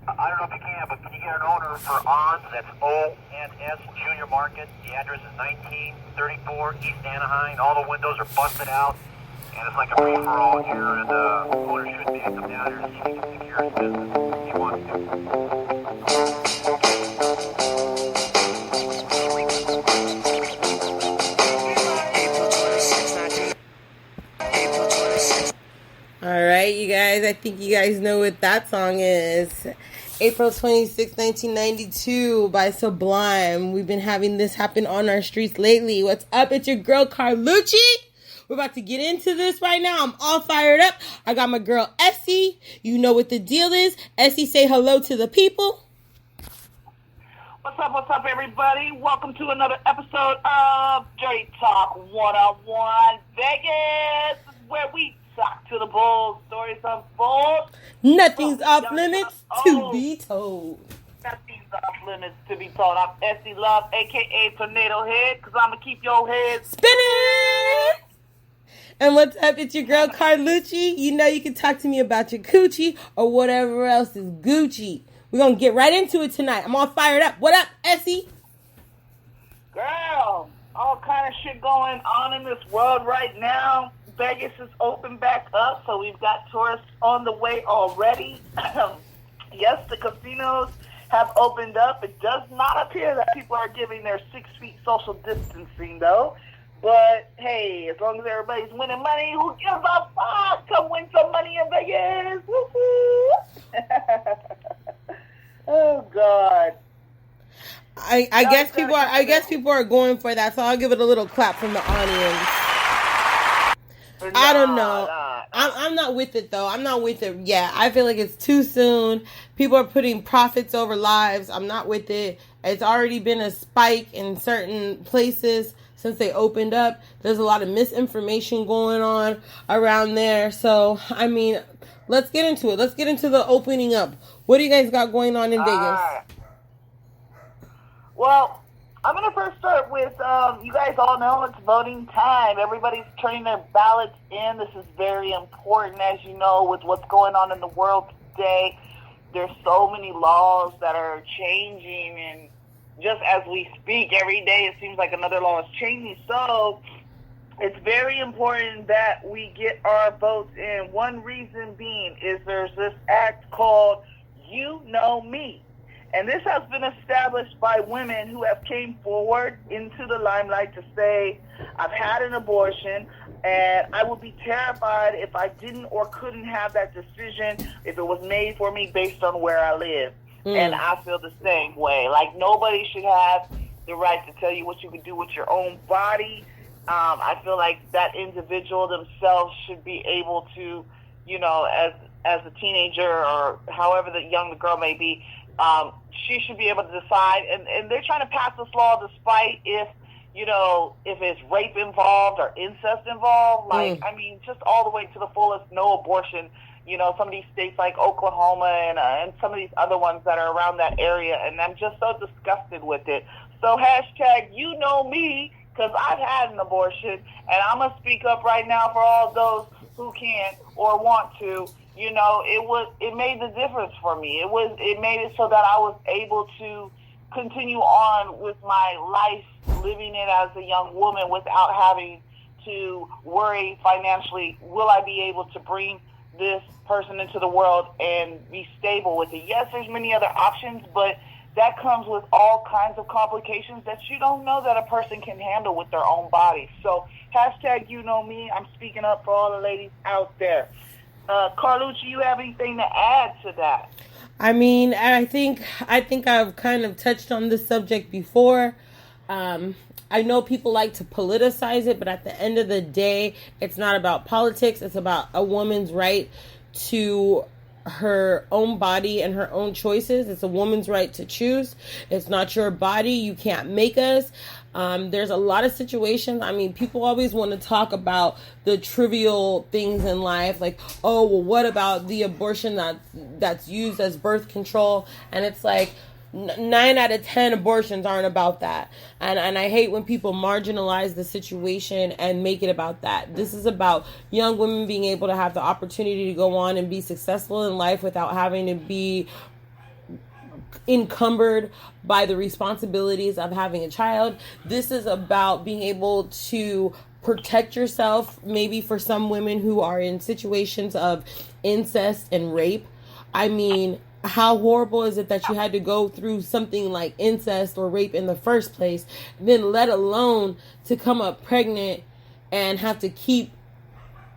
I don't know if you can, but can you get an owner for ONS? That's ONS Junior Market. The address is 1934 East Anaheim. All the windows are busted out, and it's like a free-for-all here, and the owner should be come down here to see if he can secure his business if he wants to. All right, you guys, I think you guys know what that song is. April 26, 1992 by Sublime. We've been having this happen on our streets lately. What's up? It's your girl, Carlucci. We're about to get into this right now. I'm all fired up. I got my girl, Essie. You know what the deal is. Essie, say hello to the people. What's up, everybody? Welcome to another episode of Dirty Talk 101 Vegas. This is where we talk to the bulls, stories unfold. Nothing's off limits to be told. Nothing's off limits to be told. I'm Essie Love, a.k.a. Tornado Head, because I'm going to keep your head spinning. And what's up? It's your girl, Carlucci. You know you can talk to me about your coochie or whatever else is Gucci. We're going to get right into it tonight. I'm all fired up. What up, Essie? Girl, all kind of shit going on in this world right now. Vegas is open back up, so we've got tourists on the way already. Yes, the casinos have opened up. It does not appear that people are giving their 6 feet social distancing, though. But, hey, as long as everybody's winning money, who gives a fuck? Come win some money in Vegas. Woo-hoo. Oh, God. I guess people are going for that, so I'll give it a little clap from the audience. I don't know. I'm not with it, though. I'm not with it. Yeah, I feel like it's too soon. People are putting profits over lives. I'm not with it. It's already been a spike in certain places since they opened up. There's a lot of misinformation going on around there. So, I mean, let's get into it. Let's get into the opening up. What do you guys got going on in Vegas? Well, I'm going to first start with, you guys all know it's voting time. Everybody's turning their ballots in. This is very important, as you know, with what's going on in the world today. There's so many laws that are changing, and just as we speak, every day it seems like another law is changing. So it's very important that we get our votes in. One reason being is there's this act called You Know Me. And this has been established by women who have came forward into the limelight to say, I've had an abortion, and I would be terrified if I didn't or couldn't have that decision if it was made for me based on where I live. And I feel the same way. Like, nobody should have the right to tell you what you can do with your own body. I feel like that individual themselves should be able to, you know, as a teenager or however young the girl may be, she should be able to decide. And they're trying to pass this law despite if it's rape involved or incest involved. Like, I mean, just all the way to the fullest, no abortion. You know, some of these states like Oklahoma and some of these other ones that are around that area. And I'm just so disgusted with it. So hashtag You Know Me, because I've had an abortion. And I'm going to speak up right now for all those who can or want to. You know, it made the difference for me. It made it so that I was able to continue on with my life, living it as a young woman without having to worry financially. Will I be able to bring this person into the world and be stable with it? Yes, there's many other options, but that comes with all kinds of complications that you don't know that a person can handle with their own body. So hashtag You Know Me. I'm speaking up for all the ladies out there. Carlucci, you have anything to add to that? I mean, I think I've kind of touched on this subject before. I know people like to politicize it, but at the end of the day, it's not about politics. It's about a woman's right to her own body and her own choices. It's a woman's right to choose. It's not your body. You can't make us. There's a lot of situations. I mean, people always want to talk about the trivial things in life, like, oh, well, what about the abortion that's used as birth control? And it's like 9 out of 10 abortions aren't about that. And I hate when people marginalize the situation and make it about that. This is about young women being able to have the opportunity to go on and be successful in life without having to be encumbered by the responsibilities of having a child. This is about being able to protect yourself, maybe for some women who are in situations of incest and rape. I mean, how horrible is it that you had to go through something like incest or rape in the first place, then let alone to come up pregnant and have to keep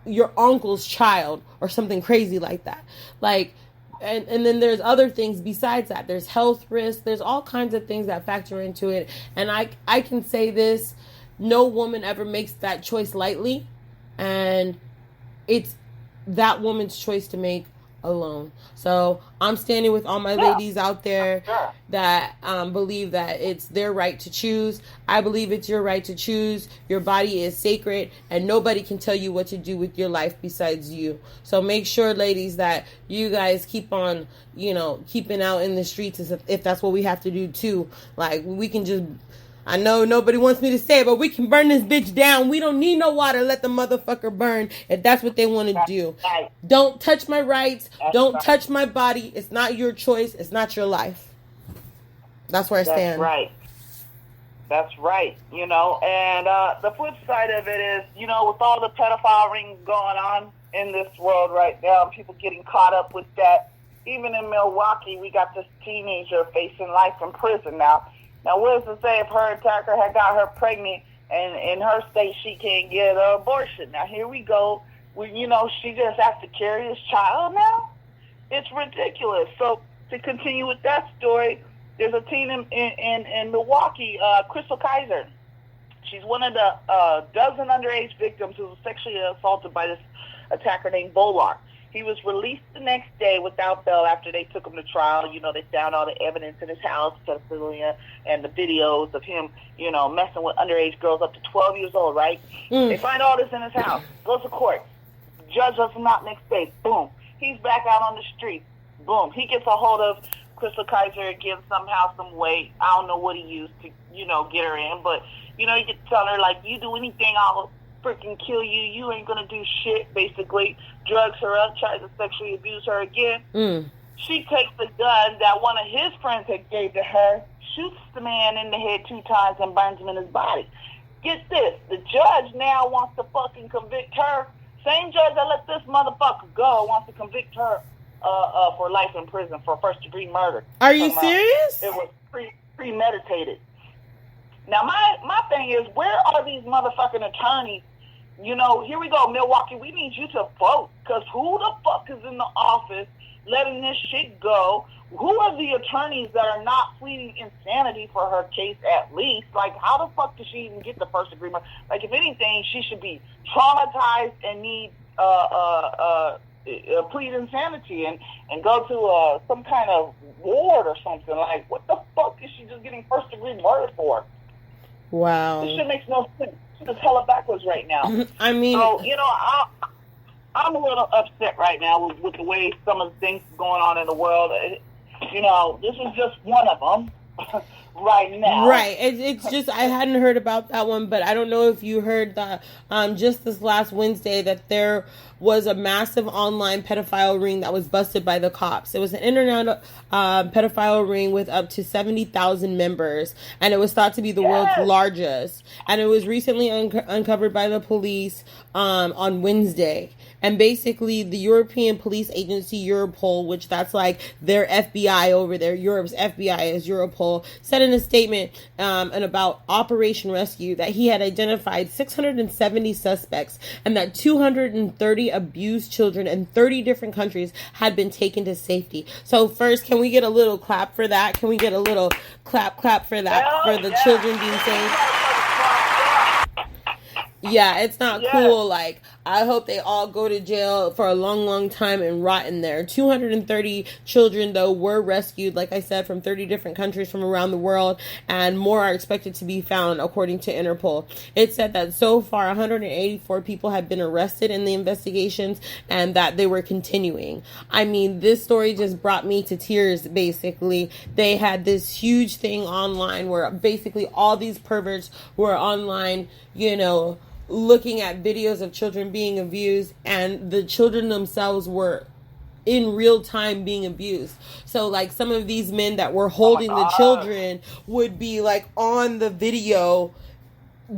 your uncle's child or something crazy like that. Like, and then there's other things besides that. There's health risks. There's all kinds of things that factor into it. And I can say this, no woman ever makes that choice lightly. And it's that woman's choice to make alone. So I'm standing with all my ladies out there that believe that it's their right to choose. I believe it's your right to choose. Your body is sacred, and nobody can tell you what to do with your life besides you. So make sure, ladies, that you guys keep on, keeping out in the streets if that's what we have to do too. Like, we can just, I know nobody wants me to say it, but we can burn this bitch down. We don't need no water. Let the motherfucker burn if that's what they want to do. Right. Don't touch my rights. Don't right. touch my body. It's not your choice. It's not your life. That's where I stand. That's right. And the flip side of it is, with all the pedophile rings going on in this world right now, people getting caught up with that. Even in Milwaukee, we got this teenager facing life in prison now. Now, what does it say if her attacker had got her pregnant and in her state she can't get an abortion? Now, here we go. She just has to carry this child now? It's ridiculous. So, to continue with that story, there's a teen in Milwaukee, Crystal Kaiser. She's one of the dozen underage victims who was sexually assaulted by this attacker named Bolak. He was released the next day without bail after they took him to trial. They found all the evidence in his house, pedophilia, and the videos of him, messing with underage girls up to 12 years old, right? They find all this in his house. Goes to court. Judge does not next day. Boom. He's back out on the street. Boom. He gets a hold of Crystal Kaiser again somehow, some way. I don't know what he used to, get her in. But, he could tell her, like, you do anything, I'll freaking kill you. You ain't going to do shit, basically. Drugs her up, tries to sexually abuse her again. She takes the gun that one of his friends had gave to her, shoots the man in the head 2 times, and burns him in his body. Get this. The judge now wants to fucking convict her. Same judge that let this motherfucker go wants to convict her for life in prison for first-degree murder. Are you serious? It was premeditated. Now, my thing is, where are these motherfucking attorneys? Here we go, Milwaukee. We need you to vote, because who the fuck is in the office letting this shit go? Who are the attorneys that are not pleading insanity for her case at least? Like, how the fuck does she even get the first degree murder? Like, if anything, she should be traumatized and need plead insanity and go to some kind of ward or something. Like, what the fuck is she just getting first degree murder for? Wow. This shit makes no sense. She's just hella backwards right now. I mean, so, I'm a little upset right now with the way some of the things going on in the world. This is just one of them right now. Right. It's just, I hadn't heard about that one, but I don't know if you heard that just this last Wednesday that there was a massive online pedophile ring that was busted by the cops. It was an internet pedophile ring with up to 70,000 members, and it was thought to be the world's largest. And it was recently uncovered by the police on Wednesday. And basically, the European police agency, Europol, which that's like their FBI over there, Europe's FBI is Europol, said in a statement and about Operation Rescue that he had identified 670 suspects and that 230 abused children in 30 different countries had been taken to safety. So first, can we get a little clap for that? Can we get a little clap for that, for the children being saved? Yeah, it's not cool. Like, I hope they all go to jail for a long, long time and rot in there. 230 children, though, were rescued, like I said, from 30 different countries from around the world, and more are expected to be found, according to Interpol. It said that so far, 184 people have been arrested in the investigations, and that they were continuing. I mean, this story just brought me to tears, basically. They had this huge thing online where basically all these perverts were online, looking at videos of children being abused, and the children themselves were in real time being abused. So like some of these men that were holding the children would be like on the video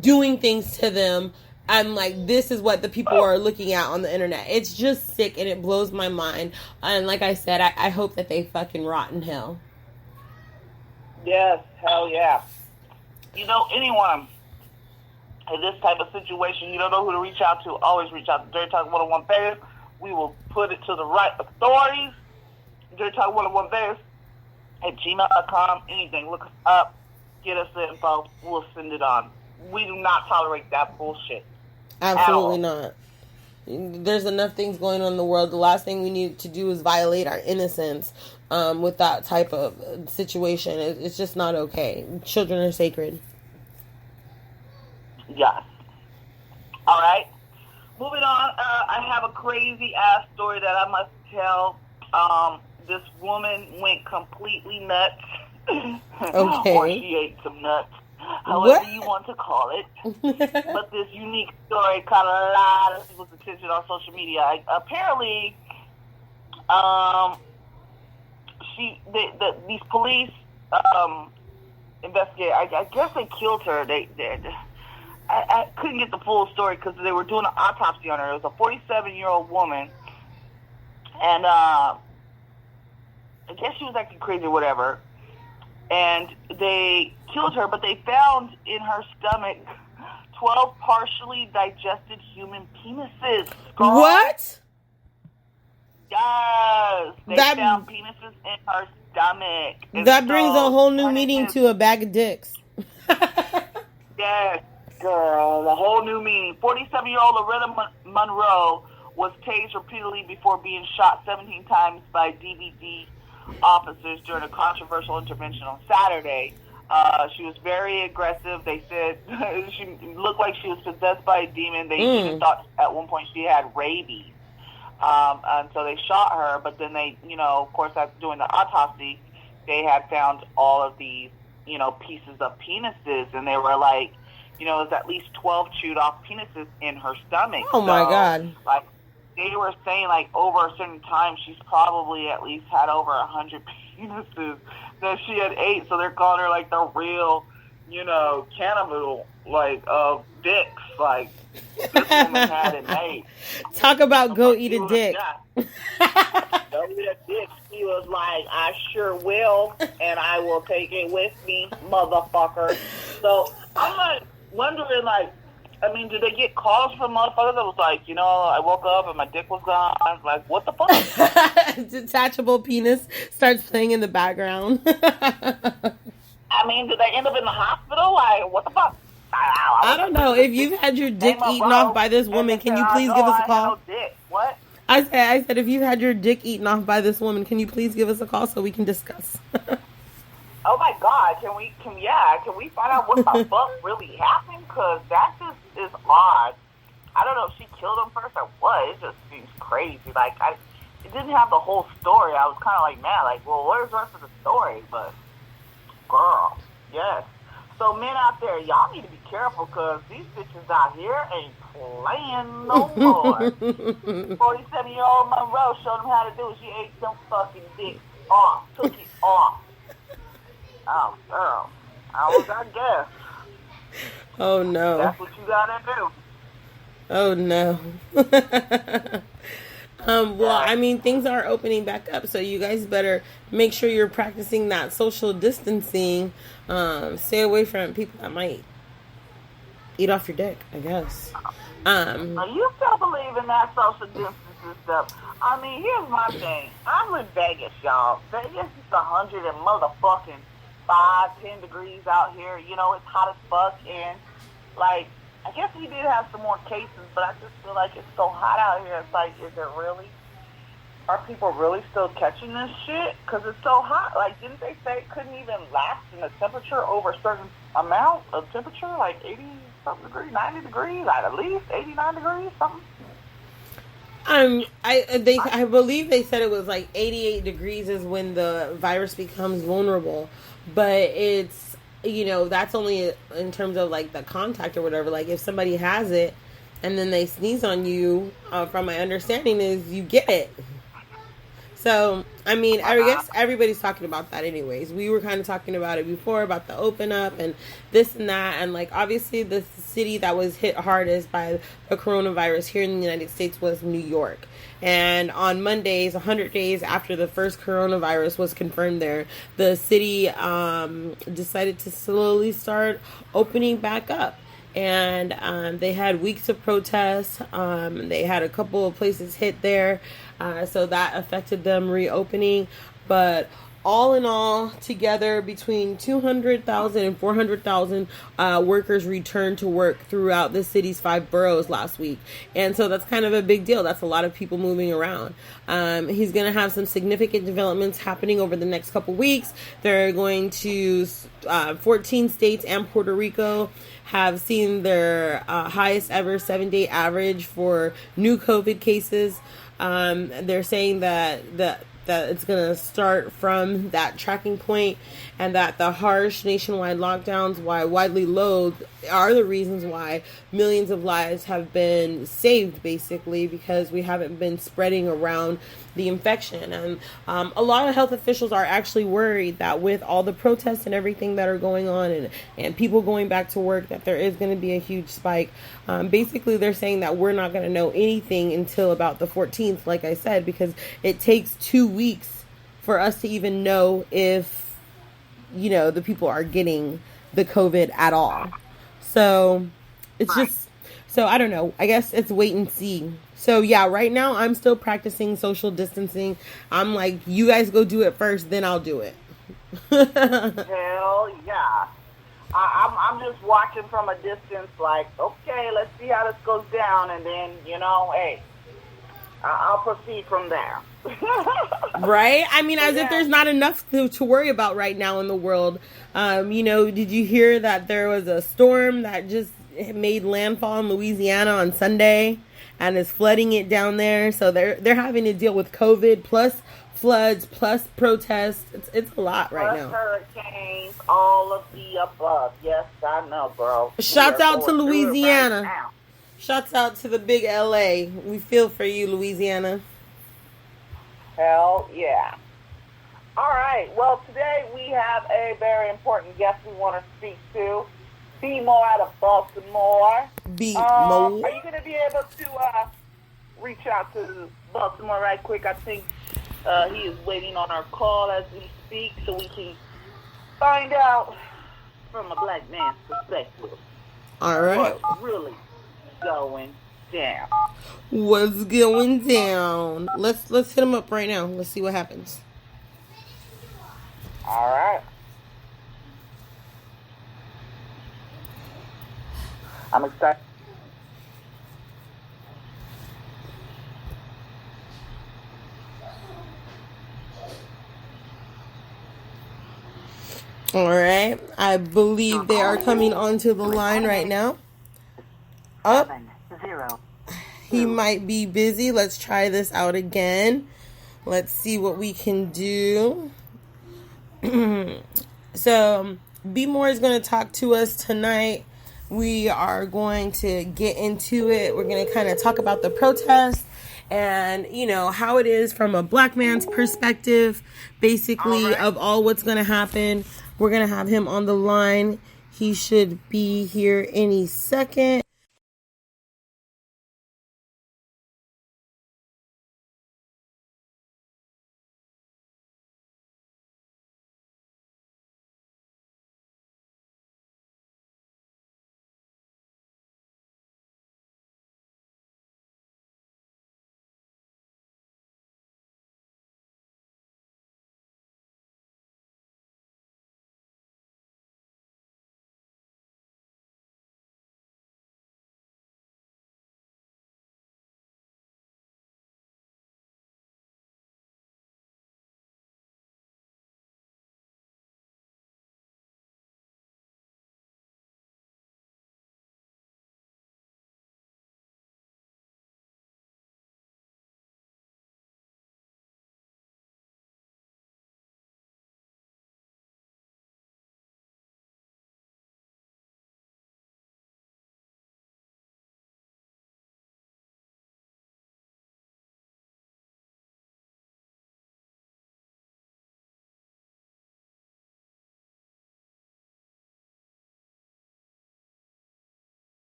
doing things to them. And like, this is what the people are looking at on the internet. It's just sick and it blows my mind. And like I said, I hope that they fucking rot in hell. Yes, hell yeah. You know, anyone in this type of situation, you don't know who to reach out to, always reach out to Dirty Talk 101 Vegas. We will put it to the right authorities. Dirty Talk 101 Vegas at gmail.com. Anything, look us up, get us the info, we'll send it on. We do not tolerate that bullshit. Absolutely not. There's enough things going on in the world. The last thing we need to do is violate our innocence with that type of situation. It's just not okay. Children are sacred. Yes. All right. Moving on. I have a crazy ass story that I must tell. This woman went completely nuts. Okay. Or she ate some nuts. However you want to call it. But this unique story caught a lot of people's attention on social media. Apparently, these police investigate. I guess they killed her. I couldn't get the full story because they were doing an autopsy on her. It was a 47-year-old woman, and I guess she was acting crazy or whatever. And they killed her, but they found in her stomach 12 partially digested human penises. Girl. What? Yes. They found penises in her stomach. And that brings a whole new meaning to a bag of dicks. Yes, girl. A whole new meaning. 47-year-old Loretta Monroe was tased repeatedly before being shot 17 times by DVD officers during a controversial intervention on Saturday. She was very aggressive. They said she looked like she was possessed by a demon. They even thought at one point she had rabies. And so they shot her, but then they, of course, after doing the autopsy, they had found all of these, pieces of penises, and they were like, there's at least 12 chewed off penises in her stomach. Oh, my God. Like, they were saying, like, over a certain time, she's probably at least had over 100 penises that she had ate. So they're calling her, like, the real, cannibal, like, of dicks. Like, this woman had it made. Talk about go eat a dick. Go eat a dick. She was like, I sure will, and I will take it with me, motherfucker. So I'm, like, wondering, like, did they get calls from motherfuckers that was like, I woke up and my dick was gone? I was like, what the fuck? Detachable penis starts playing in the background. Did they end up in the hospital? Like, what the fuck? I don't know. If you've had your dick eaten off by this woman, can you please give us a call? No dick. What? I said, if you've had your dick eaten off by this woman, can you please give us a call so we can discuss? Oh my God, can we find out what the fuck really happened? Because that just is odd. I don't know if she killed him first or what. It just seems crazy. Like, it didn't have the whole story. I was kind of like, man, like, well, where's the rest of the story? But, girl, yes. So men out there, y'all need to be careful because these bitches out here ain't playing no more. 47-year-old Monroe showed them how to do it. She ate some fucking dick off, took it off. Oh, girl. I guess. Oh, no. That's what you gotta do. Oh, no. Things are opening back up, so you guys better make sure you're practicing that social distancing. Stay away from people that might eat off your dick, I guess. You still believe in that social distancing stuff? Here's my thing. I'm in Vegas, y'all. Vegas is 100 and motherfucking 5-10 degrees out here. It's hot as fuck, and like, I guess we did have some more cases, but I just feel like it's so hot out here. It's like, is it really? Are people really still catching this shit? Because it's so hot. Like, didn't they say it couldn't even last in a temperature over a certain amount of temperature? Like 80-something degrees, 90 degrees, like at least 89 degrees, something? I believe they said it was like 88 degrees is when the virus becomes vulnerable. But it's, that's only in terms of like the contact or whatever. Like if somebody has it and then they sneeze on you, from my understanding is you get it. So, I mean, I guess everybody's talking about that anyways. We were kind of talking about it before, about the open up and this and that. And, like, obviously the city that was hit hardest by the coronavirus here in the United States was New York. And on Mondays, 100 days after the first coronavirus was confirmed there, the city decided to slowly start opening back up. And they had weeks of protests. They had a couple of places hit there, so that affected them reopening. But all in all, together, between 200,000 and 400,000 workers returned to work throughout the city's 5 boroughs last week. And so that's kind of a big deal. That's a lot of people moving around. He's going to have some significant developments happening over the next couple weeks. They're going to 14 states and Puerto Rico have seen their highest ever 7-day average for new COVID cases. They're saying that it's going to start from that tracking point, and that the harsh nationwide lockdowns, why widely loathed, are the reasons why millions of lives have been saved, basically, because we haven't been spreading around the infection. And a lot of health officials are actually worried that with all the protests and everything that are going on, and people going back to work, that there is going to be a huge spike. Basically, they're saying that we're not going to know anything until about the 14th, like I said, because it takes 2 weeks for us to even know if, you know, the people are getting the COVID at all. So it's just, so I don't know. I guess it's wait and see. So yeah, right now I'm still practicing social distancing. I'm like, you guys go do it first, then I'll do it. Hell yeah. I'm just watching from a distance, like, okay, let's see how this goes down, and then, you know, hey, I'll proceed from there. Right? I mean, as if there's not enough to worry about right now in the world. You know, did you hear that there was a storm that just made landfall in Louisiana on Sunday and is flooding it down there? So they're having to deal with COVID plus floods plus protests. It's a lot right now. Hurricanes, all of the above. Yes, I know, bro. Shouts out to Louisiana. Shouts out to the big LA. We feel for you, Louisiana. Hell yeah. All right. Well, today we have a very important guest we want to speak to. B More out of Baltimore. B More. Are you going to be able to reach out to Baltimore right quick? I think he is waiting on our call as we speak, so we can find out from a black man's perspective. All right. What's really going down? What's going down? Let's hit him up right now. Let's see what happens. All right. I'm excited. All right. I believe they are coming onto the line right now. Up. 7-0. He might be busy. Let's try this out again. Let's see what we can do. So, B More is going to talk to us tonight. We are going to get into it. We're going to kind of talk about the protest and, you know, how it is from a black man's perspective, basically, of all what's going to happen. We're going to have him on the line. He should be here any second.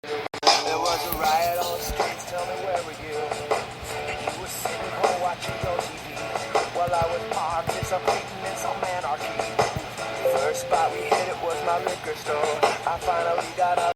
There was a riot on the streets, tell me where were you? You were sitting home watching your TV while I was parked in some beating in some anarchy. First spot we hit it was my liquor store. I finally got out